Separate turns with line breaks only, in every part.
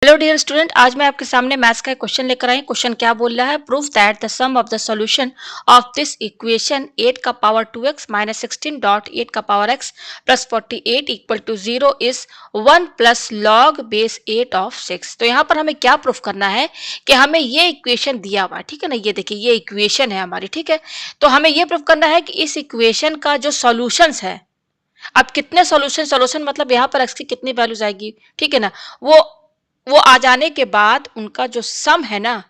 Hello dear student, आज मैं आपके सामने मैथ्स का एक क्वेश्चन लेकर आई। क्वेश्चन क्या बोल रहा है? Prove that the sum of the solution of this equation 8 का पावर 2x माइनस 16 डॉट 8 का power x plus 48 equal to 0 is 1 plus log base 8 of 6। तो यहाँ पर हमें क्या प्रूफ करना है कि हमें ये इक्वेशन दिया हुआ है, ठीक है ना। ये देखिए, ये इक्वेशन है हमारी, ठीक है। तो हमें ये प्रूफ करना है कि इस इक्वेशन का जो सॉल्यूशंस है, अब कितने सॉल्यूशन मतलब यहाँ पर x की कितनी वैल्यूज आएगी, ठीक है ना। वो आ जाने के बाद उनका जो सम है ना,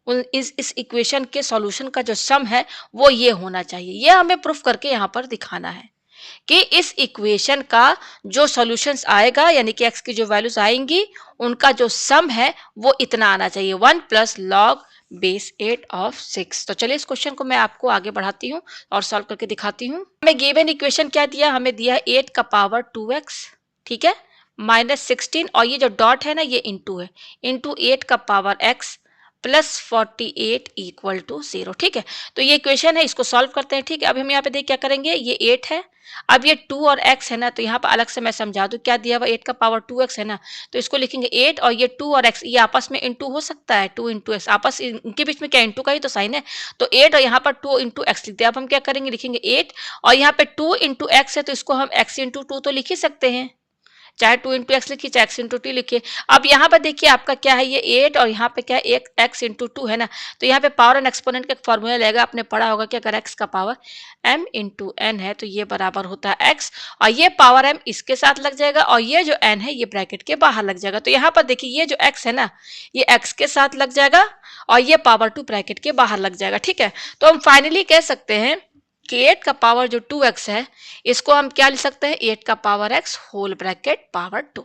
इस इक्वेशन के सॉल्यूशन का जो सम है वो ये होना चाहिए। ये हमें प्रूफ करके यहाँ पर दिखाना है कि इस इक्वेशन का जो सॉल्यूशंस आएगा, यानी कि x की जो वैल्यूज आएंगी, उनका जो सम है वो इतना आना चाहिए, 1 प्लस लॉग बेस 8 ऑफ 6। तो चलिए इस क्वेश्चन को मैं आपको आगे बढ़ाती हूँ और सॉल्व करके दिखाती हूँ। हमें गिवन इक्वेशन क्या दिया? हमें दिया 8 का पावर 2x, ठीक है, माइनस 16, और ये जो डॉट है ना ये इंटू है, इंटू 8 का power x plus 48 equal to 0, ठीक है। तो ये इक्वेशन है, इसको सॉल्व करते हैं, ठीक है। अब हम यहाँ पे देख क्या करेंगे, ये 8 है, अब ये 2 और x है ना, तो यहाँ पर अलग से मैं समझा दूं। क्या दिया हुआ? 8 का पावर 2x है ना, तो इसको लिखेंगे 8, और ये 2 और x ये आपस में इंटू हो सकता है, 2 इंटू एक्स, आपस इनके बीच में क्या इंटू का ही तो साइन है। तो 8 और यहाँ पर 2 इंटू एक्स लिखते हैं। अब हम क्या करेंगे, लिखेंगे 8, और यहाँ पे 2 इंटू एक्स है, तो इसको हम x इंटू 2 तो लिख ही सकते हैं, चाहे 2 इंटू एक्स लिखिए चाहे x इंटू टी लिखिए। अब यहाँ पर देखिए आपका क्या है, ये 8 और यहाँ पे क्या है, एक x इंटू 2 है ना, तो यहाँ पे पावर एंड एक्सपोनेंट का फॉर्मूला लगेगा, आपने पढ़ा होगा कि अगर x का पावर m इंटू n है तो ये बराबर होता है x, और ये पावर m इसके साथ लग जाएगा, और ये जो n है ये ब्रैकेट के बाहर लग जाएगा। तो यहाँ पर देखिए ये जो x है ना, ये x के साथ लग जाएगा, और ये पावर 2 ब्रैकेट के बाहर लग जाएगा, ठीक है। तो हम फाइनली कह सकते हैं कि 8 का पावर जो 2x है, इसको हम क्या लिख सकते हैं, 8 का power x whole bracket power 2,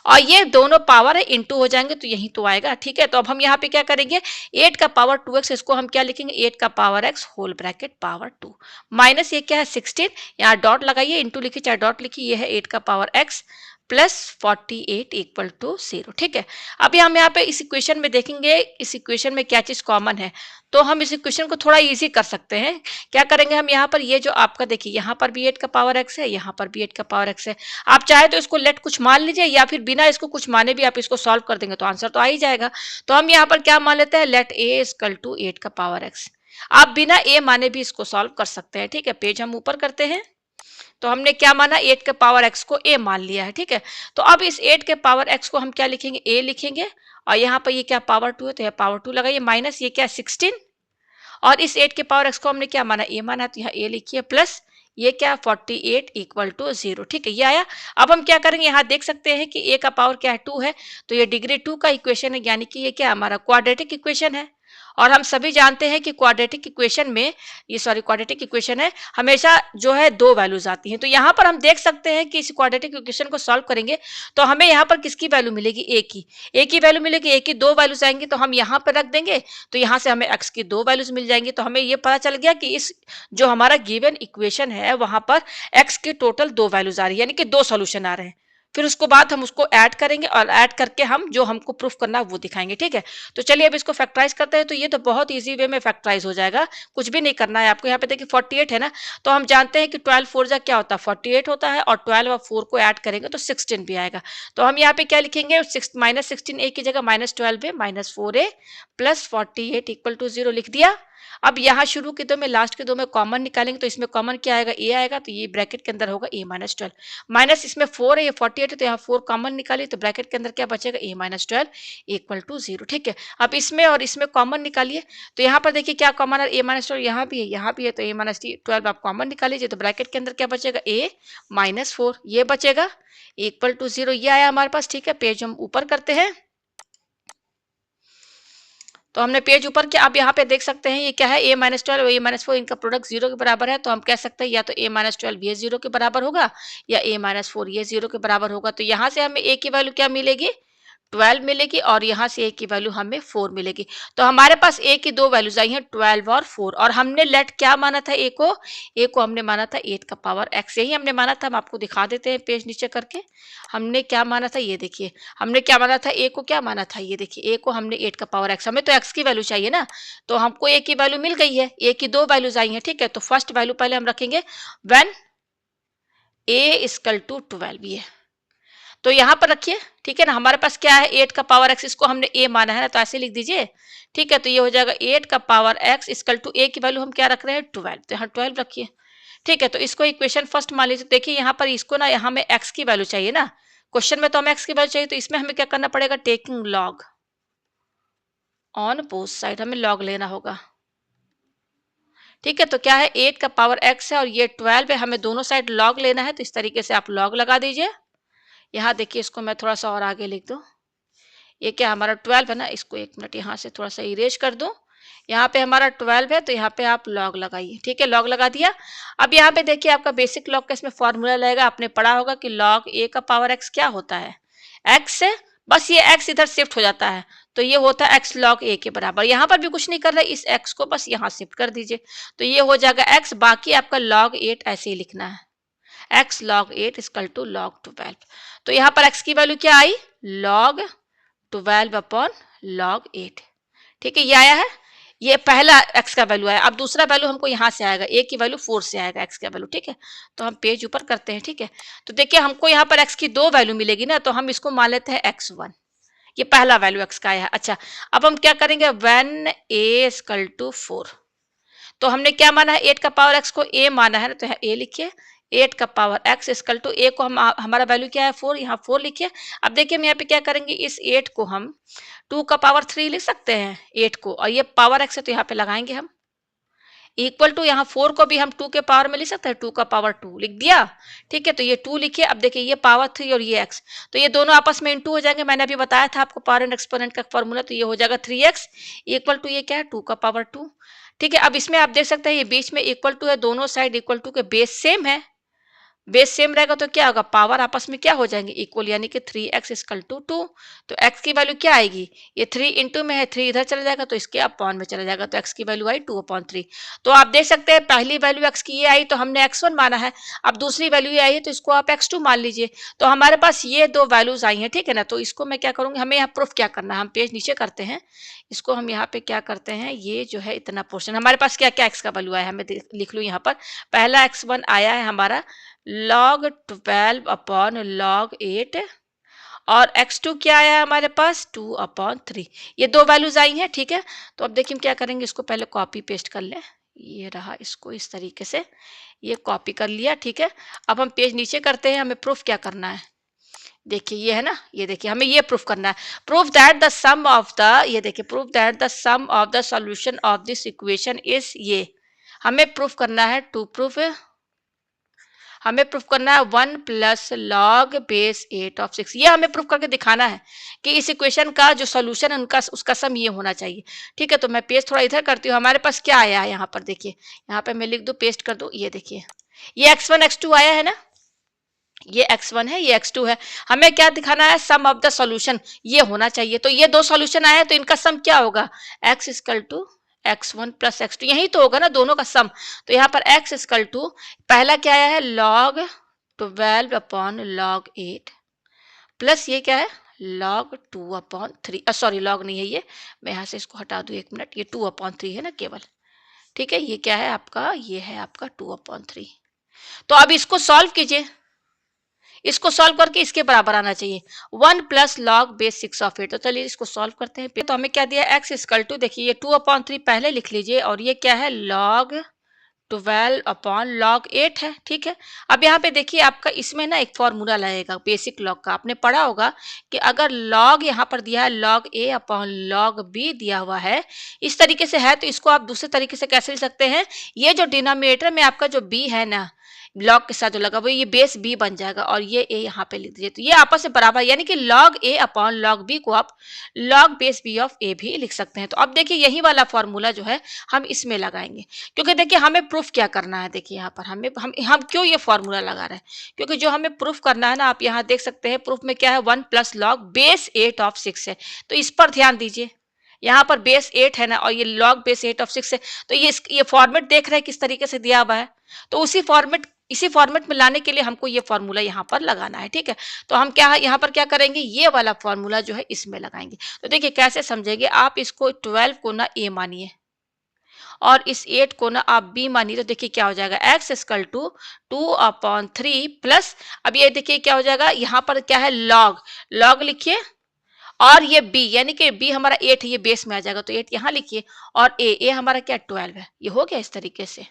और ये दोनों पावर है इंटू हो जाएंगे तो यही तो आएगा, ठीक है। तो अब हम यहाँ पे क्या करेंगे, 8 का पावर 2x, इसको हम क्या लिखेंगे, 8 का power x whole bracket power 2 minus ये क्या है 16, यहाँ डॉट लगाइए, इंटू लिखिए चाहे डॉट लिखिए, ये है 8 का power x plus 48 equal to 0, ठीक है। अभी हम यहाँ पे इस इक्वेशन में देखेंगे, इस इक्वेशन में क्या चीज कॉमन है, तो हम इस इक्वेशन को थोड़ा इजी कर सकते हैं। क्या करेंगे हम यहाँ पर, ये जो आपका देखिए यहाँ पर भी 8 का पावर x है, यहाँ पर भी 8 का पावर x है। आप चाहे तो इसको लेट कुछ मान लीजिए, या फिर बिना इसको कुछ माने भी आप इसको सॉल्व कर देंगे तो आंसर तो आ ही जाएगा। तो हम यहाँ पर क्या मान लेते हैं, लेट a इक्वल टू 8 का पावर x। आप बिना a माने भी इसको सॉल्व कर सकते हैं, ठीक है। पेज हम ऊपर करते हैं, तो हमने क्या माना, 8 के पावर x को a मान लिया है, ठीक है। तो अब इस 8 के पावर x को हम क्या लिखेंगे, a लिखेंगे, और यहाँ पर ये क्या पावर 2 है, तो यह पावर 2 लगाइए, माइनस ये क्या 16, और इस 8 के पावर x को हमने क्या माना, a माना, तो यहाँ a लिखिए, प्लस ये क्या 48 इक्वल टू 0, ठीक है, ये आया। अब हम क्या करेंगे, यहाँ देख सकते हैं कि a का पावर क्या है 2 है, तो ये डिग्री 2 का इक्वेशन है, यानी कि ये क्या हमारा क्वाड्रेटिक इक्वेशन है। और हम सभी जानते हैं कि क्वाड्रेटिक इक्वेशन में, ये सॉरी क्वाड्रेटिक इक्वेशन है, हमेशा जो है दो वैल्यूज आती हैं। तो यहाँ पर हम देख सकते हैं कि इस क्वाड्रेटिक इक्वेशन को सॉल्व करेंगे तो हमें यहाँ पर किसकी वैल्यू मिलेगी, ए की वैल्यू मिलेगी, ए की दो वैल्यूज आएंगी, तो हम यहाँ पर रख देंगे, तो यहाँ से हमें एक्स की दो वैल्यूज मिल जाएंगी। तो हमें ये पता चल गया कि इस जो हमारा गिवन इक्वेशन है वहां पर एक्स की टोटल दो वैल्यूज आ रही है, यानी कि दो सॉल्यूशन आ रहे हैं। फिर उसको बाद हम उसको ऐड करेंगे, और ऐड करके हम जो हमको प्रूफ करना है वो दिखाएंगे, ठीक है। तो चलिए अब इसको फैक्टराइज करते हैं। तो ये तो बहुत इजी वे में फैक्टराइज हो जाएगा, कुछ भी नहीं करना है आपको। यहाँ पे देखिए 48 है ना, तो हम जानते हैं कि 12 4 जा क्या होता है 48 होता है, और 12 और 4 को ऐड करेंगे तो 16 भी आएगा। तो हम यहाँ पे क्या लिखेंगे, माइनस 16 ए की जगह माइनस 12 है, minus 4 a plus 48 equal to 0 लिख दिया। अब यहाँ शुरू के दो में लास्ट के दो में कॉमन निकालेंगे, तो इसमें कॉमन क्या आएगा, ए आएगा, तो ये ब्रैकेट के अंदर होगा ए माइनस 12, माइनस इसमें 4 है, ये 48 है, तो यहाँ 4 कॉमन निकालिए, तो ब्रैकेट के अंदर क्या बचेगा, ए माइनस 12 इक्वल टू 0, ठीक है। अब इसमें और इसमें कॉमन निकालिए, तो यहाँ पर देखिए क्या कॉमन है, ए माइनस 12 यहाँ भी है, यहाँ भी है, तो ए माइनस 12 आप कॉमन निकालीजिए, तो ब्रैकेट के अंदर क्या बचेगा, ए माइनस 4 ये बचेगा इक्वल टू 0, ये आया हमारे पास, ठीक है। पेज हम ऊपर करते हैं, तो हमने पेज ऊपर किया। अब यहाँ पे देख सकते हैं ये क्या है, ए माइनस 12 और ए माइनस 4, इनका प्रोडक्ट 0 के बराबर है, तो हम कह सकते हैं या तो ए माइनस 12 ये 0 के बराबर होगा, या ए माइनस 4 ये 0 के बराबर होगा। तो यहाँ से हमें ए की वैल्यू क्या मिलेगी, 12 मिलेगी, और यहाँ से ए की वैल्यू हमें 4 मिलेगी। तो हमारे पास ए की दो वैल्यूज आई हैं 12 और 4, और हमने लेट क्या माना था, ए को हमने माना था 8 का पावर x, यही हमने माना था। हम आपको दिखा देते हैं पेज नीचे करके, हमने क्या माना था, ये देखिए हमने क्या माना था, ए को क्या माना था, ये देखिए ए को हमने 8 का पावर x, हमें तो x की वैल्यू चाहिए ना, तो हमको ए की वैल्यू मिल गई है, ए की दो वैल्यूज आई हैं, ठीक है। तो फर्स्ट वैल्यू पहले हम रखेंगे व्हेन ए इक्वल टू 12, ये तो यहाँ पर रखिए, ठीक है ना। हमारे पास क्या है 8 का पावर x, इसको हमने a माना है ना, तो ऐसे लिख दीजिए, ठीक है। तो ये हो जाएगा 8 का power x equal to a की वैल्यू हम क्या रख रहे हैं 12, तो यहाँ 12 रखिए, ठीक है। तो इसको इक्वेशन फर्स्ट मान लीजिए। देखिए यहाँ पर इसको ना यहाँ में x की वैल्यू चाहिए ना, क्वेश्चन में तो हमें x की वैल्यू चाहिए, तो इसमें हमें क्या करना पड़ेगा, taking log on both side, हमें लॉग लेना होगा, ठीक है। तो क्या है 8 का पावर x है और ये 12 है, हमें दोनों साइड लॉग लेना है, तो इस तरीके से आप लॉग लगा दीजिए। यहाँ देखिए इसको मैं थोड़ा सा और आगे लिख दूं, ये क्या हमारा 12 है ना, इसको एक मिनट यहाँ से थोड़ा सा इरेज कर दूं। यहाँ पे हमारा 12 है, तो यहाँ पे आप लॉग लगाइए, ठीक है। लॉग लगा दिया। अब यहाँ पे देखिए आपका बेसिक लॉग का इसमें फॉर्मूला लगेगा, आपने पढ़ा होगा कि लॉग ए का पावर एक्स क्या होता है, एक्स से बस ये एक्स इधर शिफ्ट हो जाता है, तो ये होता है एक्स लॉग ए के बराबर। यहाँ पर भी कुछ नहीं कर रहे, इस एक्स को बस यहाँ शिफ्ट कर दीजिए, तो ये हो जाएगा एक्स, बाकी आपका लॉग 8 ऐसे ही लिखना है, x log 8 equal to log 12। तो यहाँ पर एक्स की वैल्यू क्या आई, लॉग 12 अपॉन लॉग 8, ठीक है। ये आया है, ये पहला x का वैल्यू आया। अब दूसरा वैल्यू हमको यहाँ से आएगा, a की वैल्यू 4 से आएगा x का वैल्यू, ठीक है। तो हम पेज ऊपर करते हैं, ठीक है। तो देखिए हमको यहाँ पर x की दो वैल्यू मिलेगी ना, तो हम इसको मान लेते हैं x1, ये पहला वैल्यू x का आया है। अच्छा, अब हम क्या करेंगे, व्हेन a इक्वल टू 4, तो हमने क्या माना है 8 का पावर x को a माना है ना, तो यहाँ a लिखिए, 8 का power x equal to a को हम हमारा वैल्यू क्या है 4, यहाँ 4 लिखिए। अब देखिए हम यहाँ पे क्या करेंगे, इस 8 को हम 2 का पावर 3 लिख सकते हैं 8 को, और ये पावर x है तो यहाँ पे लगाएंगे हम, इक्वल टू यहाँ 4 को भी हम 2 के पावर में लिख सकते हैं, 2 का पावर 2 लिख दिया, ठीक है। तो ये 2 लिखिए। अब देखिए ये पावर 3 और ये x, तो ये दोनों आपस में इनटू हो जाएंगे, मैंने अभी बताया था आपको पावर एंड एक्सपोनेंट का फॉर्मूला, तो ये हो जाएगा 3x इक्वल टू ये क्या है 2 का पावर 2, ठीक है। अब इसमें आप देख सकते हैं ये बीच में इक्वल टू है, दोनों साइड इक्वल टू के बेस सेम है, बेस सेम रहेगा तो क्या होगा, पावर आपस में क्या हो जाएंगे इक्वल, यानी कि 3x इक्वल टू 2। तो x की वैल्यू क्या आएगी, ये 3 इंटू में है, 3 इधर चला जाएगा तो इसके अपॉन में चला जाएगा, तो x की वैल्यू आई 2/3। तो आप देख सकते हैं पहली वैल्यू x की ये आई तो हमने x1 माना है, अब दूसरी वैल्यू ये आई है तो इसको आप x2 मान लीजिए। तो हमारे पास ये दो वैल्यूज आई हैं, ठीक है ना। तो इसको मैं क्या करूंगी, हमें यहाँ प्रूफ क्या करना है, हम पेज नीचे करते हैं, इसको हम यहाँ पे क्या करते हैं, ये जो है इतना पोर्शन हमारे पास क्या क्या x का वैल्यू आया है, हमें लिख लूँ यहाँ पर। पहला x1 आया है हमारा log 12 अपॉन log 8, और x2 क्या आया है हमारे पास 2/3, ये दो वैल्यूज आई हैं, ठीक है। तो अब देखिए हम क्या करेंगे, इसको पहले कॉपी पेस्ट कर लें, ये रहा, इसको इस तरीके से ये कॉपी कर लिया, ठीक है। अब हम पेज नीचे करते हैं, हमें प्रूफ क्या करना है, देखिए ये है ना, ये देखिए हमें ये प्रूफ करना है, proof that the sum of the, ये देखिए proof that the sum of the solution of this equation is, ये हमें प्रूफ करना है, टू प्रूफ, हमें प्रूफ करना है 1 प्लस लॉग बेस 8/6, ये हमें प्रूफ करके दिखाना है कि इस इक्वेशन का जो सोल्यूशन है उनका उसका सम ये होना चाहिए, ठीक है। तो मैं पेस्ट थोड़ा इधर करती हूँ, हमारे पास क्या आया है यहाँ पर, देखिए यहाँ पे मैं लिख दूँ, पेस्ट कर दूँ, ये देखिए ये x1 x2 आया है ना, ये x1 है ये x2 है, हमें क्या दिखाना है, सम ऑफ द सॉल्यूशन ये होना चाहिए। तो ये दो सॉल्यूशन आए हैं तो इनका सम क्या होगा, x equal to x1 plus x2, यही तो होगा ना दोनों का सम। तो यहाँ पर x इक्वल टू पहला क्या आया है log 12 अपॉन log 8 प्लस ये क्या है log 2/3, सॉरी log नहीं है ये, मैं यहाँ से इसको हटा दूँ एक मिनट, ये 2/3 है ना केवल, ठीक है। ये क्या है आपका, ये है आपका 2/3। तो अब इसको सॉल्व कीजिए, इसको सॉल्व करके इसके बराबर आना चाहिए 1 प्लस लॉग बेस 6/8। तो चलिए इसको सॉल्व करते हैं। तो हमें क्या दिया x इक्वल टू, देखिए ये 2/3 पहले लिख लीजिए, और ये क्या है log 12 अपॉन log 8 है, ठीक है। अब यहाँ पे देखिए आपका इसमें ना एक फॉर्मूला लगेगा बेसिक लॉग का, आपने पढ़ा होगा कि अगर log यहाँ पर दिया है log a upon log b दिया हुआ है, इस तरीके से है, तो इसको आप दूसरे तरीके से कैसे लिख सकते हैं, ये जो डिनोमिनेटर में आपका जो b है ना लॉग के साथ जो लगा वो ये बेस b बन जाएगा, और ये a यहाँ पे लिख दीजिए, तो ये आपस में बराबर, यानी कि log a upon log b को आप log base b of a भी लिख सकते हैं। तो अब देखिए यही वाला फॉर्मूला जो है हम इसमें लगाएंगे, क्योंकि देखिए हमें प्रूफ क्या करना है, देखिए यहाँ पर हम क्यों ये फॉर्मूला लगा रहे हैं, क्योंकि जो हमें प्रूफ करना है ना, आप यहाँ देख सकते हैं प्रूफ में क्या है 1 प्लस लॉग बेस 8/6 है, तो इस पर ध्यान दीजिए, यहाँ पर बेस 8 है ना, और ये log बेस 8/6 है, तो ये फॉर्मेट देख रहे हैं किस तरीके से दिया हुआ है, तो इसी फॉर्मेट में लाने के लिए हमको ये फॉर्मूला यहाँ पर लगाना है, ठीक है। तो हम क्या यहाँ पर क्या करेंगे, ये वाला फॉर्मूला जो है इसमें लगाएंगे। तो देखिए कैसे समझेंगे आप, इसको 12 को ना a मानिए, और इस 8 को ना आप b मानिए तो देखिए क्या हो जाएगा, x इक्वल टू 2/3 प्लस, अब ये देखिए क्या हो जाएगा, यहाँ पर क्या है लॉग, लॉग लिखिए, और ये b यानी कि b हमारा 8 है, ये बेस में आ जाएगा तो 8 यहाँ लिखिए, और a हमारा क्या 12 है, ये हो गया इस तरीके से।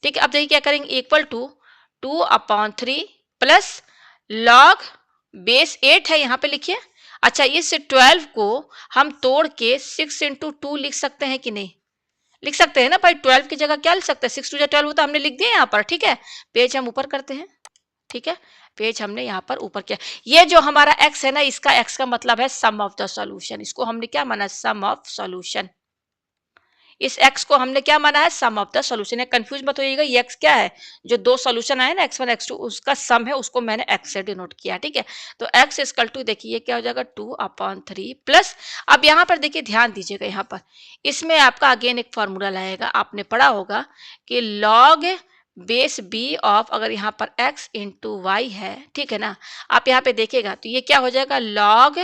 ठीक है, अब देखिए क्या करेंगे, equal to 2/3 plus log base 8 है यहाँ पे लिखिए। अच्छा, इस 12 को हम तोड़ के 6 × 2 लिख सकते हैं कि नहीं, लिख सकते हैं ना भाई, 12 की जगह क्या लिख सकते हैं, 6 × 2 = 12 तो हमने लिख दिया यहाँ पर। ठीक है, पेज हम ऊपर करते हैं। ठीक है, पेज हमने यहाँ पर ऊपर किया। ये जो हमारा x है ना, इसका x का मतलब है सम ऑफ द सॉल्यूशन, इसको हमने क्या माना, सम ऑफ सॉल्यूशन। इस x को हमने क्या माना है, सम ऑफ द सॉल्यूशन। है कंफ्यूज मत होइएगा, ये x क्या है, जो दो सॉल्यूशन आए ना x1 x2 उसका सम है, उसको मैंने x से डिनोट किया। ठीक है, तो x इक्वल टू देखिए ये क्या हो जाएगा 2/3 प्लस, अब यहाँ पर देखिए ध्यान दीजिएगा, यहाँ पर इसमें आपका अगेन एक फॉर्मूला लाएगा, आपने पढ़ा होगा कि लॉग बेस b ऑफ, अगर यहाँ पर x इंटू वाई है, ठीक है ना, आप यहाँ पे देखिएगा तो ये क्या हो जाएगा, log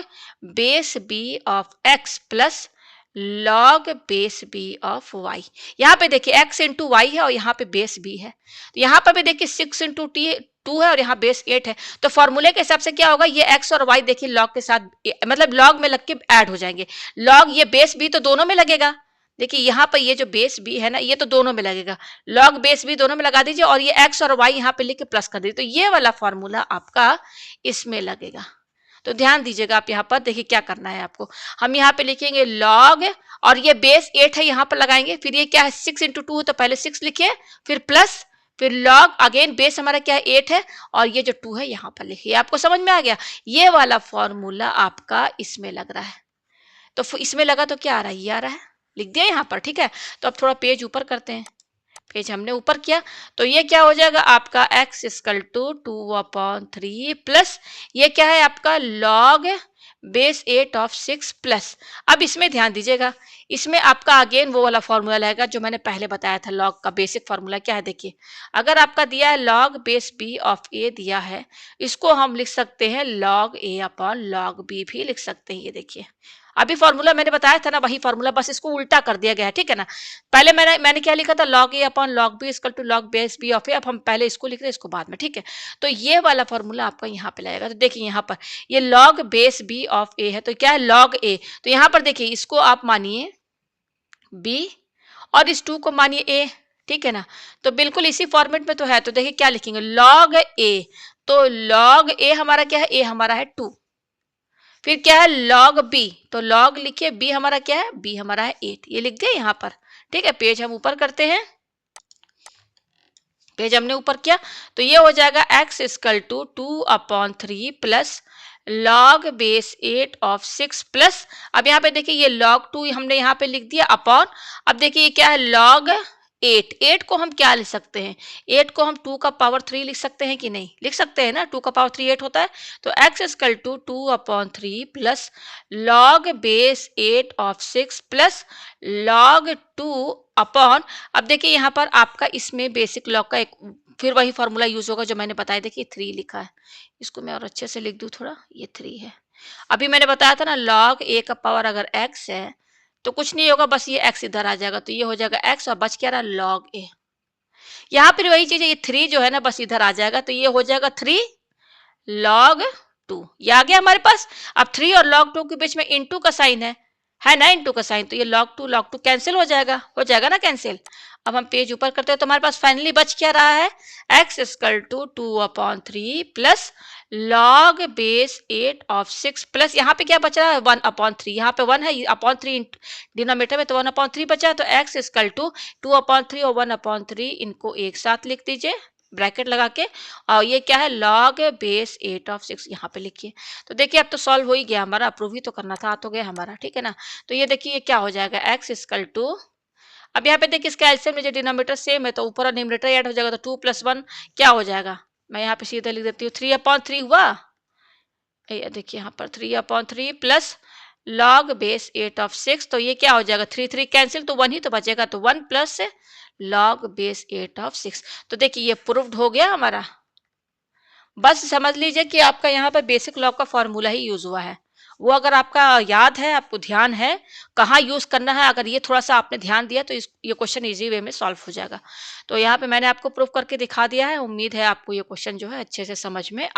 base b of x plus log base b of y। यहाँ पे देखिए x इंटू वाई है और यहाँ पे बेस b है, तो यहाँ पर भी देखिए 6 × 2 है और यहाँ बेस 8 है, तो फॉर्मूले के हिसाब से क्या होगा, ये x और y देखिए लॉग के साथ मतलब लॉग में लग के ऐड हो जाएंगे। लॉग ये बेस b तो दोनों में लगेगा, देखिए यहाँ पर ये जो बेस b है ना, ये तो दोनों में लगेगा, लॉग बेस b दोनों में लगा दीजिए, और ये x और y यहाँ पे लिख के प्लस कर दीजिए, तो ये वाला फॉर्मूला आपका इसमें लगेगा। तो ध्यान दीजिएगा, आप यहाँ पर देखिए क्या करना है आपको, हम यहाँ पे लिखेंगे लॉग, और ये बेस 8 है यहाँ पर लगाएंगे, फिर ये क्या है 6 × 2 है तो पहले 6 लिखिए, फिर प्लस, फिर लॉग, अगेन बेस हमारा क्या है 8 है, और ये जो 2 है यहाँ पर लिखिए। आपको समझ में आ गया, ये वाला फॉर्मूला आपका इसमें लग रहा है, तो इसमें लगा तो क्या आ रहा है, ये आ रहा है, लिख दिया यहाँ पर। ठीक है, तो अब थोड़ा पेज ऊपर करते हैं, पेज हमने ऊपर किया, तो ये क्या हो जाएगा आपका x इक्वल टू 2/3 प्लस, ये क्या है आपका लॉग बेस 8 ऑफ 6 प्लस। अब इसमें ध्यान दीजिएगा, इसमें आपका अगेन वो वाला फॉर्मूला रहेगा जो मैंने पहले बताया था, लॉग का बेसिक फॉर्मूला क्या है देखिए, अगर आपका दिया है log base b of a दिया है, इसको हम लिख सकते हैं log a upon log b भी लिख सकते हैं। ये देखिए अभी फॉर्मूला मैंने बताया था ना, वही फॉर्मूला, बस इसको उल्टा कर दिया गया है। ठीक है ना, पहले मैंने क्या लिखा था, log a upon log b equal to log base b of a, अब हम पहले इसको लिख रहे हैं, इसको बाद में। ठीक है, तो ये वाला फॉर्मूला आपका यहाँ पे लगेगा, तो देखिए यहाँ पर ये लॉग बेस बी ऑफ ए है, तो क्या है लॉग ए, तो यहाँ पर देखिए इसको आप मानिए बी और इस 2 को मानिए ए। ठीक है ना, तो बिल्कुल इसी फॉर्मेट में तो है, तो देखिए क्या लिखेंगे लॉग ए, तो लॉग ए हमारा क्या है, ए हमारा है 2, फिर क्या है लॉग बी, तो लॉग लिखिए बी हमारा क्या है, बी हमारा है 8, ये लिख दिया यहाँ पर। ठीक है, पेज हम ऊपर करते हैं, पेज हमने ऊपर किया, तो ये हो जाएगा x equal to 2/3 plus log base 8 of 6 plus, अब यहाँ पे देखिए ये log 2 हमने यहाँ पे लिख दिया अपॉन, अब देखिए ये क्या है log 8, 8 को हम क्या लिख सकते हैं, 8 को हम 2 का पावर 3 लिख सकते हैं कि नहीं, लिख सकते हैं ना, 2 का पावर 3 8 होता है, तो x equal to 2/3 plus log base 8 of 6 plus log 2 upon, अब देखिए यहाँ पर आपका इसमें बेसिक लॉग का एक फिर वही फॉर्मूला यूज होगा जो मैंने बताया, देखिए 3 लिखा है, इसको मैं और अच्छे से लिख दूं थोड़ा, ये 3 है। अभी मैंने बताया था ना लॉग ए का पावर अगर x है तो कुछ नहीं होगा, बस ये x इधर आ जाएगा, तो ये हो जाएगा x और बच क्या रहा लॉग ए, यहाँ पर वही चीज है, ये 3 जो है ना बस इधर आ जाएगा, तो ये हो जाएगा 3 लॉग 2, ये आ गया हमारे पास। अब 3 और log 2 के बीच में इंटू का साइन है ना, इंटू का साइन, तो ये log 2 कैंसिल हो जाएगा ना कैंसिल। अब हम पेज ऊपर करते हैं, तो हमारे पास फाइनली बच क्या रहा है, x equal to 2/3 plus log base 8 of 6 plus, यहाँ पे क्या बच रहा है 1/3, यहाँ पे 1 है, अपॉन 3 डिनोमिनेटर में, तो 1/3 बचा, तो x इक्वल टू 2/3 और 1/3 इनको एक साथ लिख दीजिए ब्रैकेट लगा के, और ये क्या है लॉग बेस 8 ऑफ 6 यहाँ पे लिखिए। तो देखिए अब तो सॉल्व हो ही गया हमारा, अप्रूव ही तो करना था, आ तो गया हमारा। ठीक है ना, तो ये देखिए ये क्या हो जाएगा x इक्वल टू, अब यहाँ पे देखिए इसका एलसीएम में जो डिनोमिनेटर सेम है तो ऊपर और डिनोमिनेटर ऐड हो जाएगा, तो 2 + 1 क्या हो जाएगा, मैं यहाँ पे सीधा लिख देती हूँ 3/3 हुआ, ये देखिए यहाँ पर 3/3 प्लस लॉग बेस 8 ऑफ 6, तो ये क्या हो जाएगा 3 3 कैंसिल, तो 1 ही तो बचेगा, तो 1 प्लस लॉग बेस 8 ऑफ 6, तो देखिए ये प्रूव्ड हो गया हमारा। बस समझ लीजिए कि आपका यहाँ पर बेसिक लॉ का फॉर्मूला ही यूज हुआ है, वो अगर आपका याद है, आपको ध्यान है, कहाँ यूज़ करना है, अगर ये थोड़ा-सा आपने ध्यान दिया तो इस ये क्वेश्चन ईज़ी वे में सॉल्व हो जाएगा। तो यहाँ पे मैंने आपको प्रूव करके दिखा दिया है, उम्मीद है आपको ये क्वेश्चन जो है अच्छे से समझ में